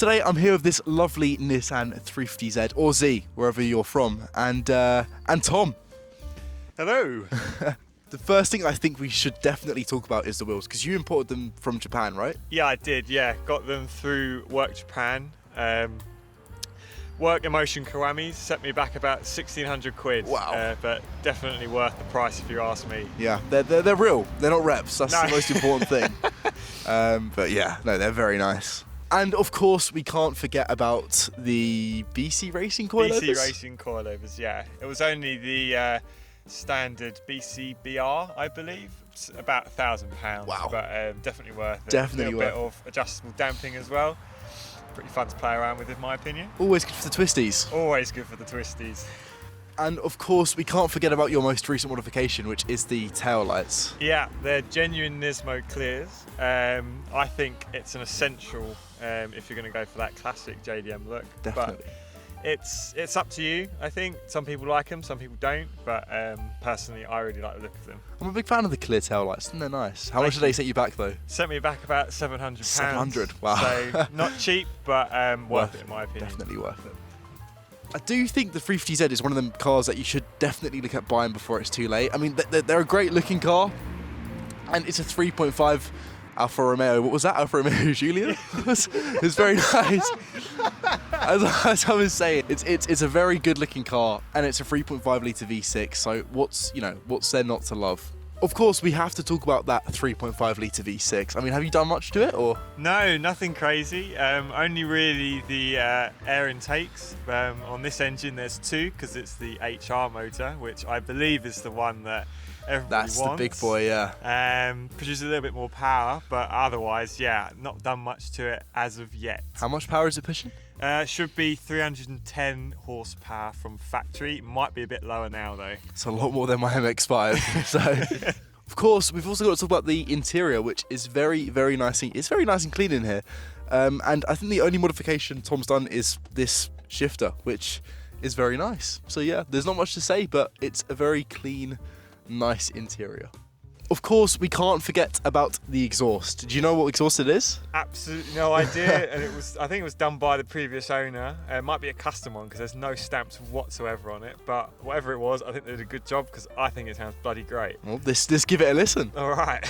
Today I'm here with this lovely Nissan 350z, or Z, wherever you're from, and Tom. Hello. The first thing I think we should definitely talk about is the wheels, because you imported them from Japan, right? Yeah, I did. Yeah, got them through Work Japan. Work Emotion Kiwamis set me back about 1,600 quid. Wow. But definitely worth the price if you ask me. Yeah, they're real. They're not reps. That's No. the most important thing. But yeah, no, they're very nice. And of course, we can't forget about the BC Racing coilovers. BC Racing coilovers, yeah. It was only the standard BCBR, I believe. It's about £1,000. Wow. But definitely worth it. Definitely a worth bit of adjustable damping as well. Pretty fun to play around with, in my opinion. Always good for the twisties. Always good for the twisties. And of course, we can't forget about your most recent modification, which is the tail lights. Yeah, they're genuine Nismo clears. I think it's an essential if you're going to go for that classic JDM look. Definitely. But it's up to you. I think some people like them, some people don't. But personally, I really like the look of them. I'm a big fan of the clear tail lights, and they're nice. How much did they set you back though? Sent me back about £700. 700, wow. So not cheap, but worth it in my opinion. Definitely worth it. I do think the 350z is one of them cars that you should definitely look at buying before it's too late. I mean, they're a great looking car, and it's a 3.5 Alfa Romeo. What was that? Alfa Romeo Giulia? It's very nice. As I was saying, it's a very good looking car, and it's a 3.5 litre V6. So what's there not to love? Of course, we have to talk about that 3.5 litre V6. I mean, have you done much to it, or? No, nothing crazy. Only really the air intakes. On this engine, there's two because it's the HR motor, which I believe is the one that everybody That's wants. the big boy, yeah. Produces a little bit more power, but otherwise, yeah, not done much to it as of yet. How much power is it pushing? Should be 310 horsepower from factory. Might be a bit lower now though. It's a lot more than my MX-5. So, of course, we've also got to talk about the interior, which is very, very nice. It's very nice and clean in here. And I think the only modification Tom's done is this shifter, which is very nice. So yeah, there's not much to say, but it's a very clean, nice interior. Of course, we can't forget about the exhaust. Do you know what exhaust it is? Absolutely no idea, and I think it was done by the previous owner. It might be a custom one because there's no stamps whatsoever on it, but whatever it was, I think they did a good job because I think it sounds bloody great. Well, let's give it a listen. All right.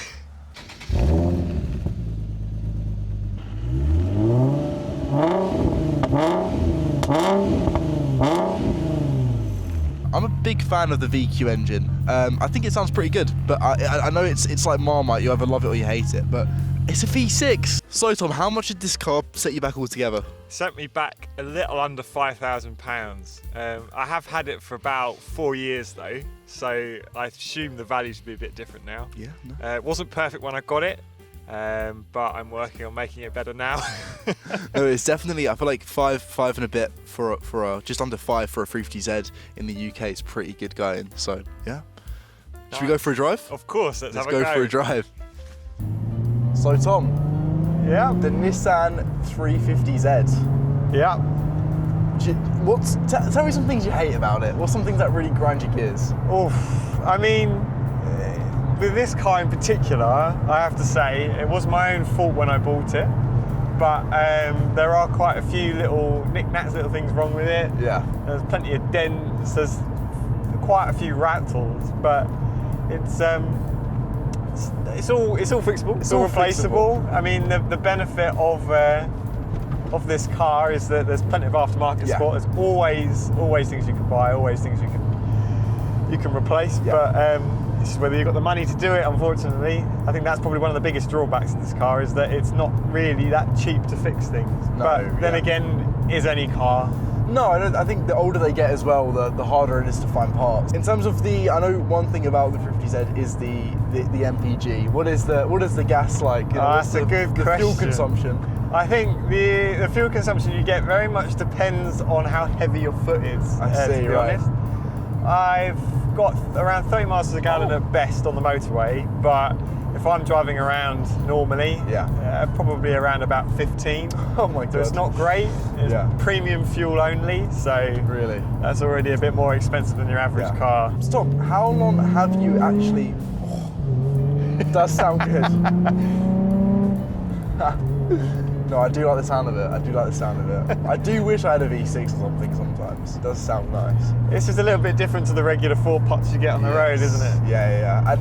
I'm a big fan of the VQ engine. I think it sounds pretty good, but I know it's like Marmite, you either love it or you hate it, but it's a V6. So Tom, how much did this car set you back altogether? Sent me back a little under £5,000. I have had it for about 4 years though, so I assume the value should be a bit different now. Yeah. No. It wasn't perfect when I got it, but I'm working on making it better now. No, it's definitely, I feel like five and a bit for a just under 5 for a 350z in the UK is pretty good going. So yeah, should we go for a drive? Of course, let's have a go for a drive. So Tom, Yeah. the Nissan 350z. Yeah. Tell me some things you hate about it. What's some things that really grind your gears? Oof. I mean, with this car in particular, I have to say it was my own fault when I bought it, but there are quite a few little knick-knacks, little things wrong with it. Yeah. There's plenty of dents, there's quite a few rattles, but it's all fixable, it's all replaceable. fixable. I mean, the benefit of this car is that there's plenty of aftermarket support. There's always things you can buy, always things you can replace, but it's just whether you've got the money to do it, unfortunately. I think that's probably one of the biggest drawbacks of this car, is that it's not really that cheap to fix things. No, but then again, is any car? No, I think the older they get as well, the harder it is to find parts. In terms of I know one thing about the 350z is the MPG. What is the gas like? That's a good question. The fuel consumption. I think the fuel consumption you get very much depends on how heavy your foot is. I see, to be right. honest. I've got around 30 miles to the gallon at best on the motorway, but if I'm driving around normally, probably around about 15. Oh my god. So it's not great. It's premium fuel only, so really, that's already a bit more expensive than your average car. Stop. How long have you actually? It does sound good. No, I do like the sound of it. I do like the sound of it. I do wish I had a V6 or something sometimes. It does sound nice. It's just a little bit different to the regular 4-pots you get on the road, isn't it? Yeah.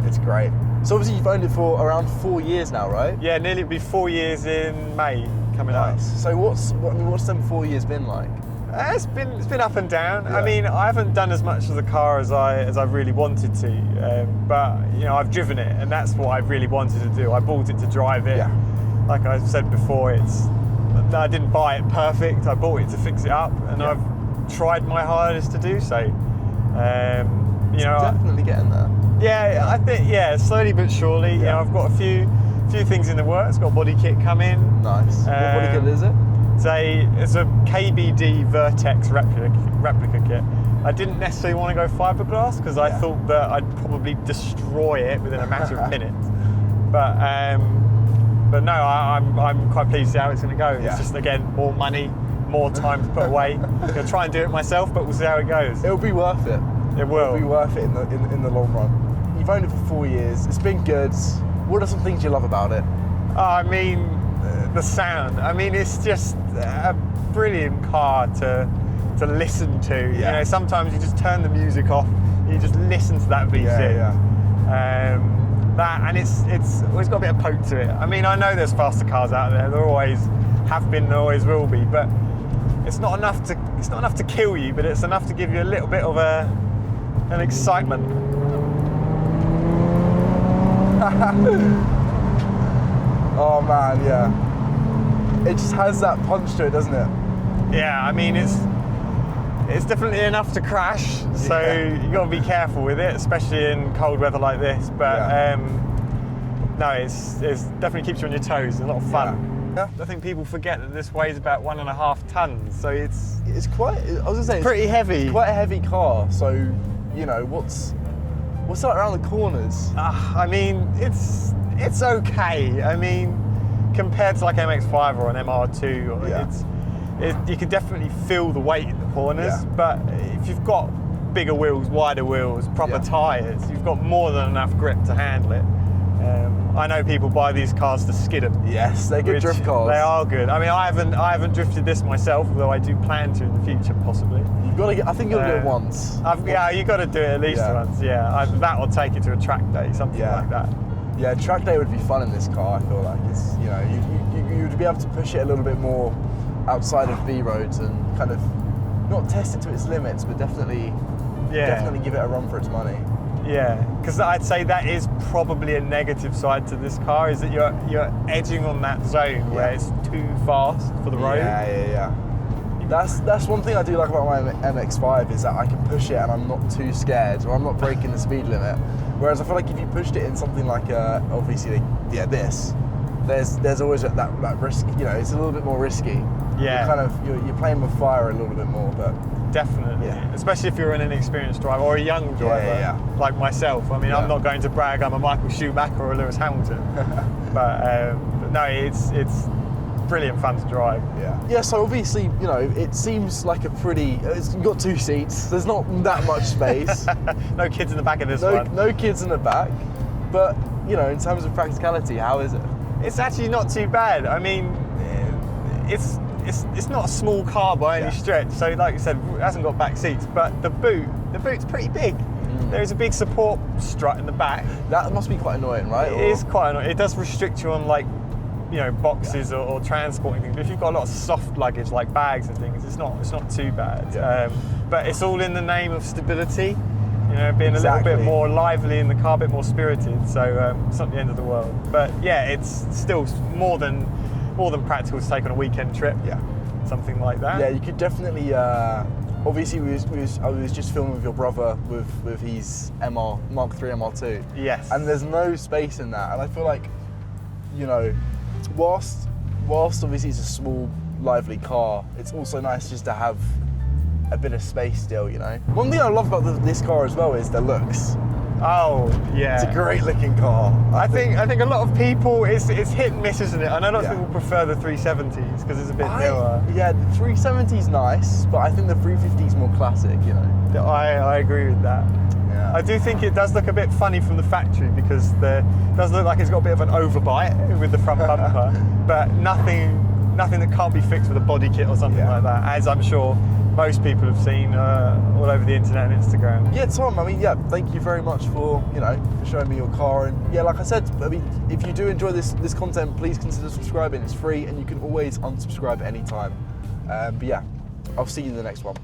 It's great. So obviously you've owned it for around 4 years now, right? Yeah, nearly it'll be 4 years in May coming up. So what's them 4 years been like? It's been up and down. Yeah. I mean, I haven't done as much of the car as I really wanted to, but I've driven it, and that's what I really wanted to do. I bought it to drive it. Yeah. Like I said before, I didn't buy it perfect. I bought it to fix it up, and I've tried my hardest to do so. It's definitely getting there. Yeah, I think slowly but surely. Yeah. I've got a few things in the works. Got a body kit coming. Nice. What body kit is it? It's a KBD Vertex replica kit. I didn't necessarily want to go fiberglass because I thought that I'd probably destroy it within a matter of minutes. But no, I'm quite pleased to see how it's going to go. Yeah. It's just, again, more money, more time to put away. I'm going to try and do it myself, but we'll see how it goes. It'll be worth it. It will. It'll be worth it in the long run. You've owned it for 4 years. It's been good. What are some things you love about it? I mean, the sound. I mean, it's just a brilliant car to listen to. Yeah. Sometimes you just turn the music off, and you just listen to that VC. And it's always got a bit of poke to it. I mean, I know there's faster cars out there. There always have been, there always will be. But it's not enough to kill you. But it's enough to give you a little bit of an excitement. Oh man, yeah. It just has that punch to it, doesn't it? Yeah, I mean, it's definitely enough to crash, so you got to be careful with it, especially in cold weather like this. But no, it's definitely keeps you on your toes. It's a lot of fun. Yeah. I think people forget that this weighs about 1.5 tons, so it's quite. I was gonna say pretty heavy. It's quite a heavy car, so what's that around the corners? I mean, it's okay. I mean, compared to like MX-5 or an MR2, you can definitely feel the weight in the corners. Yeah. But if you've got bigger wheels, wider wheels, proper tyres, you've got more than enough grip to handle it. I know people buy these cars to skid them. Yes, they're good drift cars. They are good. I mean, I haven't drifted this myself, although I do plan to in the future, possibly. You've got to I think you'll do it once. You've got to do it at least once. Yeah, that will take you to a track day, something like that. Yeah, track day would be fun in this car. I feel like it's you'd be able to push it a little bit more outside of B roads and kind of not test it to its limits, but definitely give it a run for its money. Yeah, because I'd say that is probably a negative side to this car, is that you're edging on that zone where it's too fast for the road. Yeah. That's one thing I do like about my MX-5 is that I can push it and I'm not too scared, or I'm not breaking the speed limit. Whereas I feel like if you pushed it in something like obviously this, there's always that risk. It's a little bit more risky. Yeah. You're playing with fire a little bit more, but. Definitely, especially if you're an inexperienced driver or a young driver like myself. I mean, I'm not going to brag I'm a Michael Schumacher or a Lewis Hamilton, but no, it's brilliant fun to drive. Yeah. So obviously, it seems like a pretty. You've got 2 seats. There's not that much space. No kids in the back of this one. No kids in the back. But in terms of practicality, how is it? It's actually not too bad. I mean, it's not a small car by any stretch. So like you said, it hasn't got back seats, but the boot's pretty big. There is a big support strut in the back. That must be quite annoying, right? It is quite annoying. It does restrict you on boxes or transporting things. But if you've got a lot of soft luggage like bags and things, it's not too bad. But it's all in the name of stability. Being a little bit more lively in the car, a bit more spirited. So it's not the end of the world. But yeah, it's still more than practical to take on a weekend trip. Something like that. Yeah, you could definitely. Obviously, I was just filming with your brother with his Mark III MR2. Yes. And there's no space in that, and I feel like, whilst obviously it's a small, lively car, it's also nice just to have a bit of space still. One thing I love about this car as well is the looks. Oh yeah, it's a great looking car. I think a lot of people, it's hit and miss, isn't it? I know lots of people prefer the 370s because it's a bit newer. Yeah, the 370's nice, but I think the 350's more classic. I agree with that. Yeah. I do think it does look a bit funny from the factory because it does look like it's got a bit of an overbite with the front bumper, but nothing that can't be fixed with a body kit or something like that, as I'm sure most people have seen all over the internet and Instagram. Yeah, Tom, I mean, yeah, thank you very much for, for showing me your car. And yeah, like I said, I mean, if you do enjoy this content, please consider subscribing. It's free and you can always unsubscribe at any time. But yeah, I'll see you in the next one.